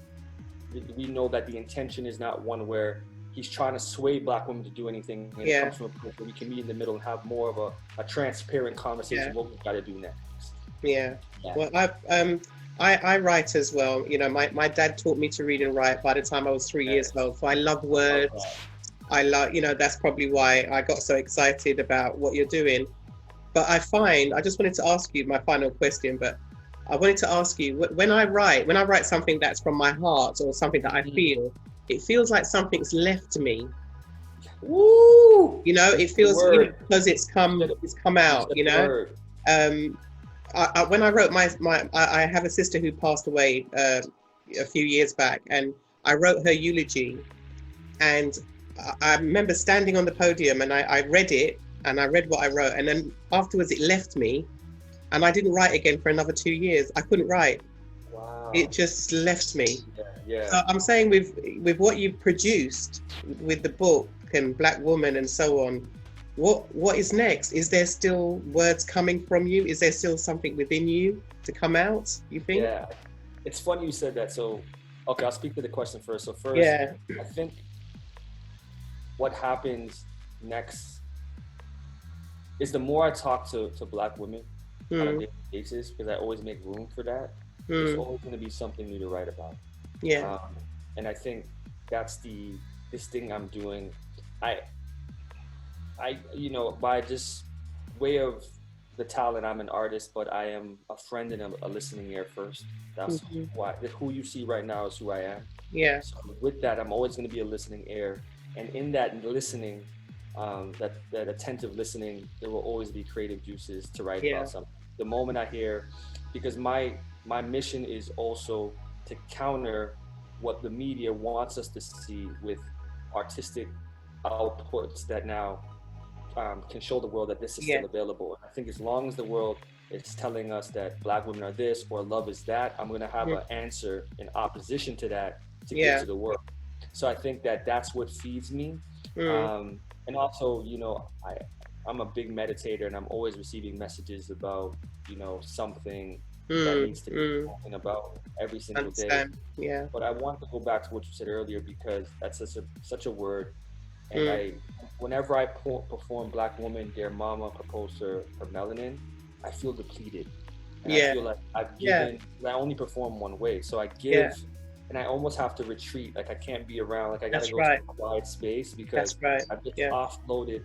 we know that the intention is not one where he's trying to sway Black women to do anything. And it comes from a place where we can meet in the middle and have more of a transparent conversation. What we've got to do next. Well, I write as well. You know, my dad taught me to read and write by the time I was 3 years old. So I love words. I love, you know, that's probably why I got so excited about what you're doing. But I just wanted to ask you my final question, but I wanted to ask you, when I write something that's from my heart or something that I feel, it feels like something's left me. Woo! You know, it feels, because it's come out, you know. When I wrote I have a sister who passed away a few years back, and I wrote her eulogy, and I remember standing on the podium and I read it, and I read what I wrote, and then afterwards it left me, and I didn't write again for another 2 years. I couldn't write. Wow. It just left me. Yeah. So I'm saying with what you've produced with the book and Black Woman and so on, what is next? Is there still words coming from you? Is there still something within you to come out, you think? Yeah, it's funny you said that. So, okay, I'll speak to the question first. So first, I think what happens next is the more I talk to Black women on a daily basis, because I always make room for that, there's always going to be something new to write about. And I think that's this thing I'm doing. I, you know, by just way of the talent, I'm an artist, but I am a friend and a listening ear first. That's who you see right now is who I am. So with that, I'm always going to be a listening ear, and in that listening, that attentive listening, there will always be creative juices to write about something. The moment I hear, because my mission is also to counter what the media wants us to see with artistic outputs that now can show the world that this is still available. And I think as long as the world is telling us that Black women are this or love is that, I'm going to have an answer in opposition to that to give to the world. So I think that that's what feeds me. And also, you know, I'm a big meditator, and I'm always receiving messages about, you know, something that needs to be spoken about every single day. Yeah. But I want to go back to what you said earlier, because that's such a word. And whenever I perform Black woman, dear mama, propose her melanin, I feel depleted. And I feel like I've given, I only perform one way. So I give, and I almost have to retreat. Like I can't be around, like I gotta go to a quiet space, because I've just offloaded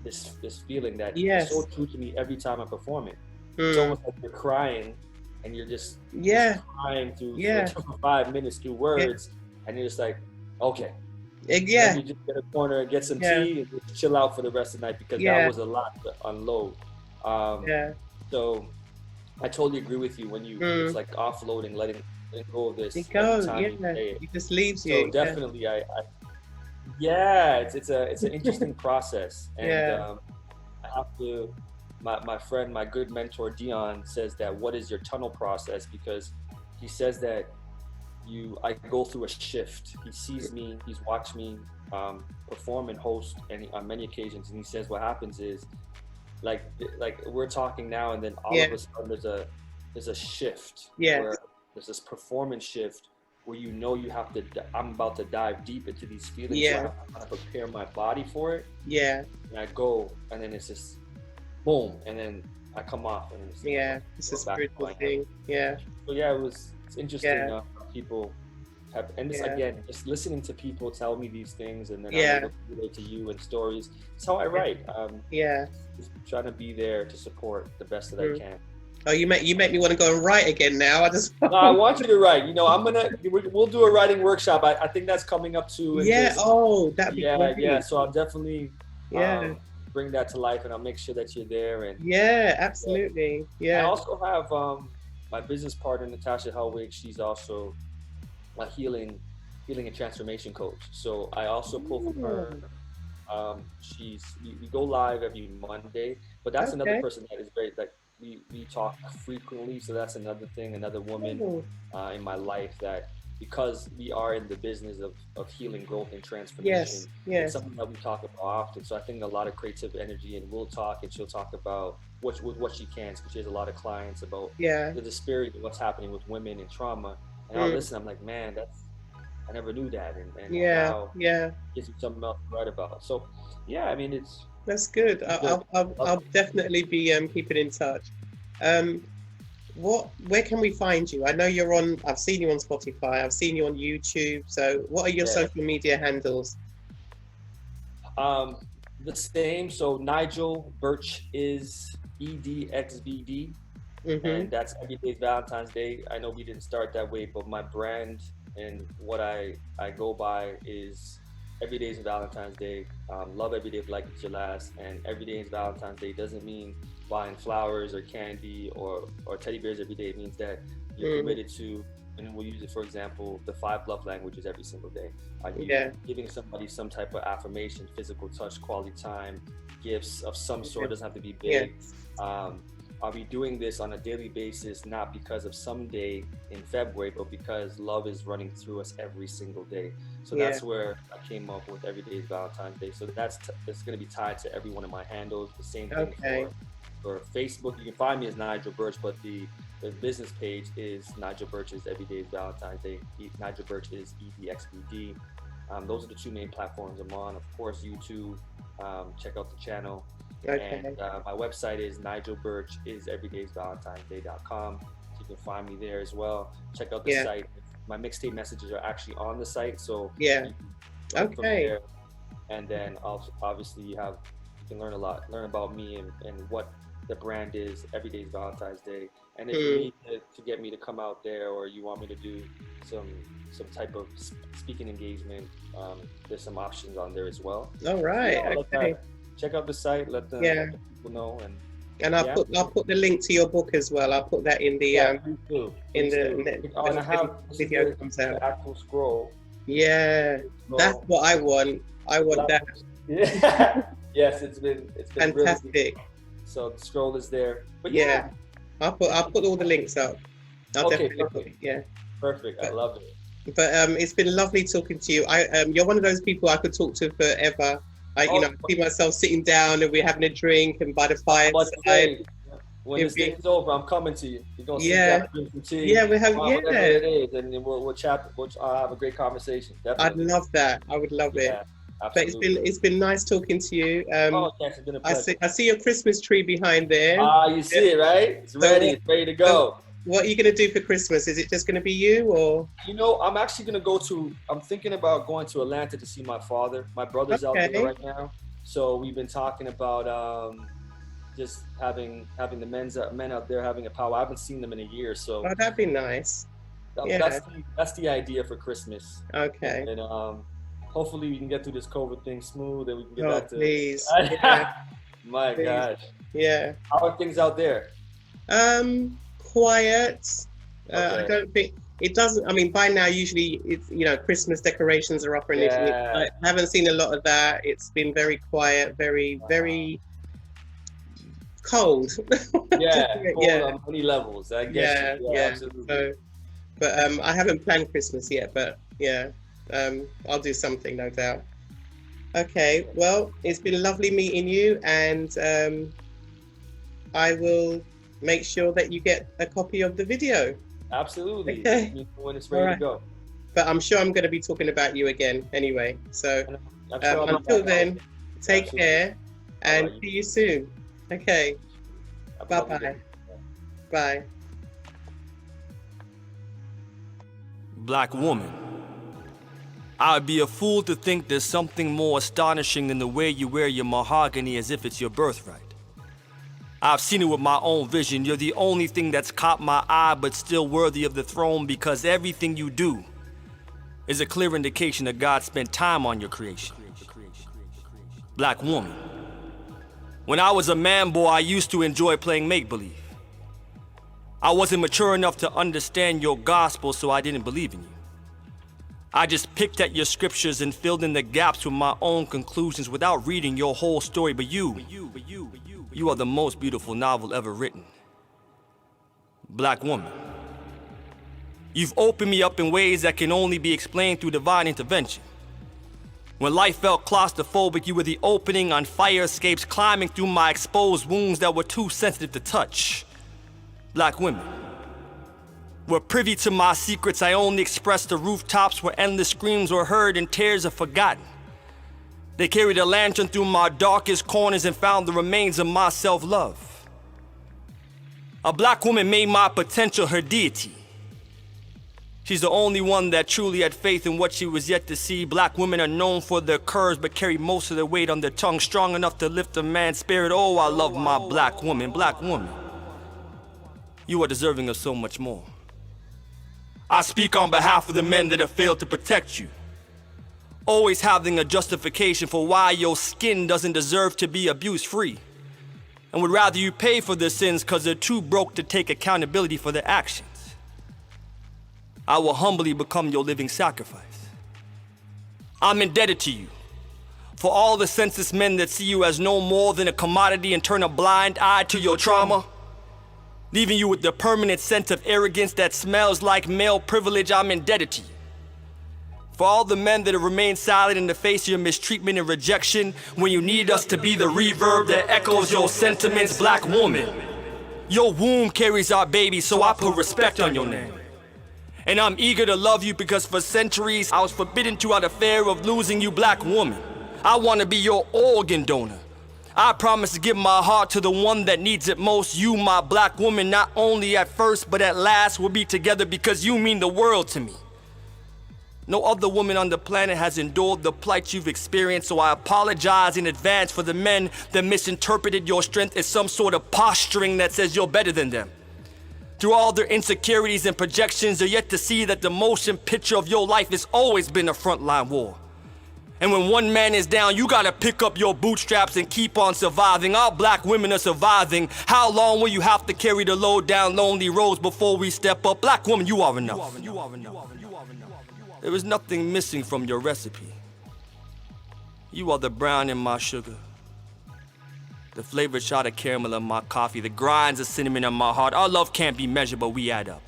this feeling that is so true to me every time I perform it. It's almost like you're crying, and you're just crying through for 5 minutes through words, and you're just like, okay. And you just get a corner and get some tea and just chill out for the rest of the night, because that was a lot to unload. So I totally agree with you when you it's like offloading, letting go of this. It goes, it just leaves you. So definitely, it's an interesting process, and I have to. My friend, my good mentor Dion says that, what is your tunnel process? Because he says that I go through a shift. He sees me, he's watched me perform and host on many occasions, and he says what happens is like we're talking now, and then all of a sudden there's a shift where there's this performance shift where I'm about to dive deep into these feelings. So I have to prepare my body for it. And I go, and then it's just boom, and then I come off, and it's a spiritual thing. So it's interesting. People have, and this again, just listening to people tell me these things, and then I'm able to relate to you and stories. It's how I write. Just trying to be there to support the best that I can. Oh, you make me want to go and write again now. No, I want you to write. You know, we'll do a writing workshop. I think that's coming up too. That'd be great. Yeah. So I'll definitely bring that to life, and I'll make sure that you're there. And absolutely. I also have my business partner, Natasha Helwig. She's also a healing and transformation coach. So I also pull from her. We go live every Monday, but that's another person that is very, like, we talk frequently. So that's another thing, another woman in my life, that because we are in the business of healing, growth, and transformation, it's something that we talk about often. So I think a lot of creative energy, and we'll talk, and she'll talk about what she can, because she has a lot of clients about the disparity of what's happening with women and trauma. And I'll listen, I'm like, man, I never knew that, and now it gives me something else to write about. So I mean, that's good. I'll definitely be keeping in touch. Where can we find you? I know I've seen you on Spotify, I've seen you on YouTube. So what are your social media handles? The same. So Nigel Birch is EDXVD. And that's Everyday's Valentine's Day. I know we didn't start that way, but my brand and what I go by is Everyday's Valentine's Day. Love every day like it's your last. And Everyday's Valentine's Day doesn't mean buying flowers or candy or teddy bears every day. It means that you're committed to, and we'll use it, for example, the 5 love languages every single day. Are you giving somebody some type of affirmation, physical touch, quality time, gifts of some sort? Doesn't have to be big. Are we doing this on a daily basis, not because of some day in February, but because love is running through us every single day? So that's where I came up with Everyday's Valentine's Day. So that's going to be tied to every one of my handles. The same thing for Facebook. You can find me as Nigel Birch, but the business page is Nigel Birch's Everyday's Valentine's Day. Nigel Birch is EDXBD. Those are the 2 main platforms I'm on. Of course, YouTube. Check out the channel. And my website is nigelbirchiseverydaysvalentinesday.com. So you can find me there as well. Check out the site. My mixtape messages are actually on the site, so you can from there. And then also, obviously, you can learn about me and what the brand is. Everyday's Valentine's Day. And if you need to get me to come out there, or you want me to do some type of speaking engagement, there's some options on there as well. All right. Check out the site, let the people know, and And I'll put the link to your book as well. I'll put that in the video comes out. The actual scroll. Yeah, that's what I want. I want that. Yeah. Yes, it's been fantastic. Really, so the scroll is there. But yeah, I'll put all the links up. I'll definitely perfect. put it, yeah. Perfect. I love it. But it's been lovely talking to you. You're one of those people I could talk to forever. I see myself sitting down and we're having a drink and by the fireside. When this thing is over, I'm coming to you. You're gonna sit down and drink some tea. Yeah, we have. Whatever it is, and then we'll chat. We'll have a great conversation. Definitely. I'd love that. I would love it. Absolutely. But it's been nice talking to you. Yes, it's been a pleasure. I see your Christmas tree behind there. You see it, right? It's ready. It's ready to go. What are you going to do for Christmas? Is it just going to be you, or? You know, I'm actually going to I'm thinking about going to Atlanta to see my father. My brother's out there right now. So we've been talking about just having the men out there having a powwow. I haven't seen them in a year, so. Oh, that'd be nice. That's the idea for Christmas. Okay. And hopefully we can get through this COVID thing smooth and we can get back to. Please. My gosh. Yeah. How are things out there? Quiet. I don't think it doesn't. I mean, by now usually it's Christmas decorations are up and I haven't seen a lot of that. It's been very quiet, very cold. Cold on many levels. I guess. Yeah. Absolutely. So, but I haven't planned Christmas yet. But yeah, I'll do something, no doubt. Okay. Well, it's been lovely meeting you, and I will make sure that you get a copy of the video. Absolutely. Okay. When it's ready to go. But I'm sure I'm going to be talking about you again anyway. So until then, take care and see you soon. Okay. Bye-bye. Bye. Black woman, I would be a fool to think there's something more astonishing than the way you wear your mahogany as if it's your birthright. I've seen it with my own vision. You're the only thing that's caught my eye but still worthy of the throne, because everything you do is a clear indication that God spent time on your creation. Black woman, when I was a man boy, I used to enjoy playing make-believe. I wasn't mature enough to understand your gospel, so I didn't believe in you. I just picked at your scriptures and filled in the gaps with my own conclusions without reading your whole story. But you are the most beautiful novel ever written. Black woman, you've opened me up in ways that can only be explained through divine intervention. When life felt claustrophobic, you were the opening on fire escapes, climbing through my exposed wounds that were too sensitive to touch. Black women were privy to my secrets. I only expressed the rooftops where endless screams were heard and tears are forgotten. They carried a lantern through my darkest corners and found the remains of my self-love. A black woman made my potential her deity. She's the only one that truly had faith in what she was yet to see. Black women are known for their curves but carry most of their weight on their tongue, strong enough to lift a man's spirit. Oh, I love my black woman. Black woman, you are deserving of so much more. I speak on behalf of the men that have failed to protect you, always having a justification for why your skin doesn't deserve to be abuse-free, and would rather you pay for their sins because they're too broke to take accountability for their actions. I will humbly become your living sacrifice. I'm indebted to you for all the senseless men that see you as no more than a commodity and turn a blind eye to your trauma, leaving you with the permanent sense of arrogance that smells like male privilege. I'm indebted to you for all the men that have remained silent in the face of your mistreatment and rejection when you need us to be the reverb that echoes your sentiments. Black woman, your womb carries our baby, so I put respect on your name. And I'm eager to love you because for centuries I was forbidden to out of fear of losing you. Black woman, I want to be your organ donor. I promise to give my heart to the one that needs it most. You, my black woman, not only at first but at last, will be together because you mean the world to me. No other woman on the planet has endured the plight you've experienced, so I apologize in advance for the men that misinterpreted your strength as some sort of posturing that says you're better than them. Through all their insecurities and projections, they're yet to see that the motion picture of your life has always been a frontline war. And when one man is down, you gotta pick up your bootstraps and keep on surviving. All black women are surviving. How long will you have to carry the load down lonely roads before we step up? Black woman, you are enough. There is nothing missing from your recipe. You are the brown in my sugar, the flavored shot of caramel in my coffee, the grinds of cinnamon in my heart. Our love can't be measured, but we add up.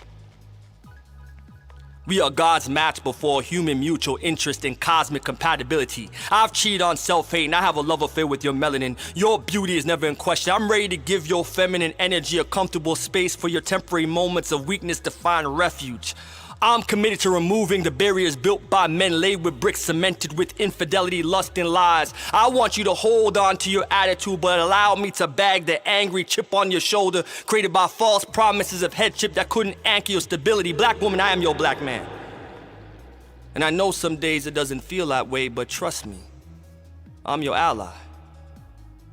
We are God's match before human mutual interest and cosmic compatibility. I've cheated on self-hate and I have a love affair with your melanin. Your beauty is never in question. I'm ready to give your feminine energy a comfortable space for your temporary moments of weakness to find refuge. I'm committed to removing the barriers built by men laid with bricks cemented with infidelity, lust, and lies. I want you to hold on to your attitude, but allow me to bag the angry chip on your shoulder created by false promises of headship that couldn't anchor your stability. Black woman, I am your black man. And I know some days it doesn't feel that way, but trust me, I'm your ally.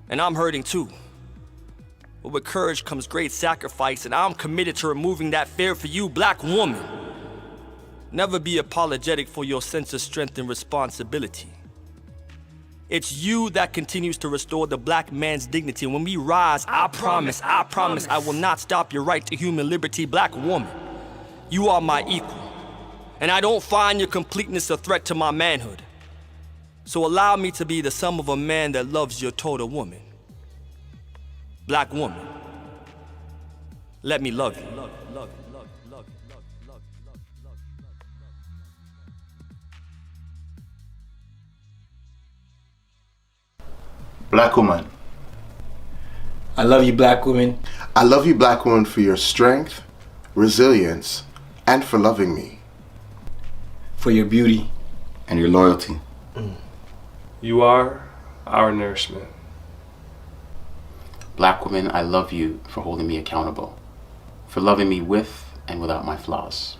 And I'm hurting too. But with courage comes great sacrifice, and I'm committed to removing that fear for you, black woman. Never be apologetic for your sense of strength and responsibility. It's you that continues to restore the black man's dignity. When we rise, I promise, I will not stop your right to human liberty. Black woman, you are my equal. And I don't find your completeness a threat to my manhood. So allow me to be the sum of a man that loves your total woman. Black woman, let me love you. Black woman. I love you, black woman. I love you, black woman, for your strength, resilience, and for loving me. For your beauty. And your loyalty. You are our nourishment. Black woman, I love you for holding me accountable, for loving me with and without my flaws.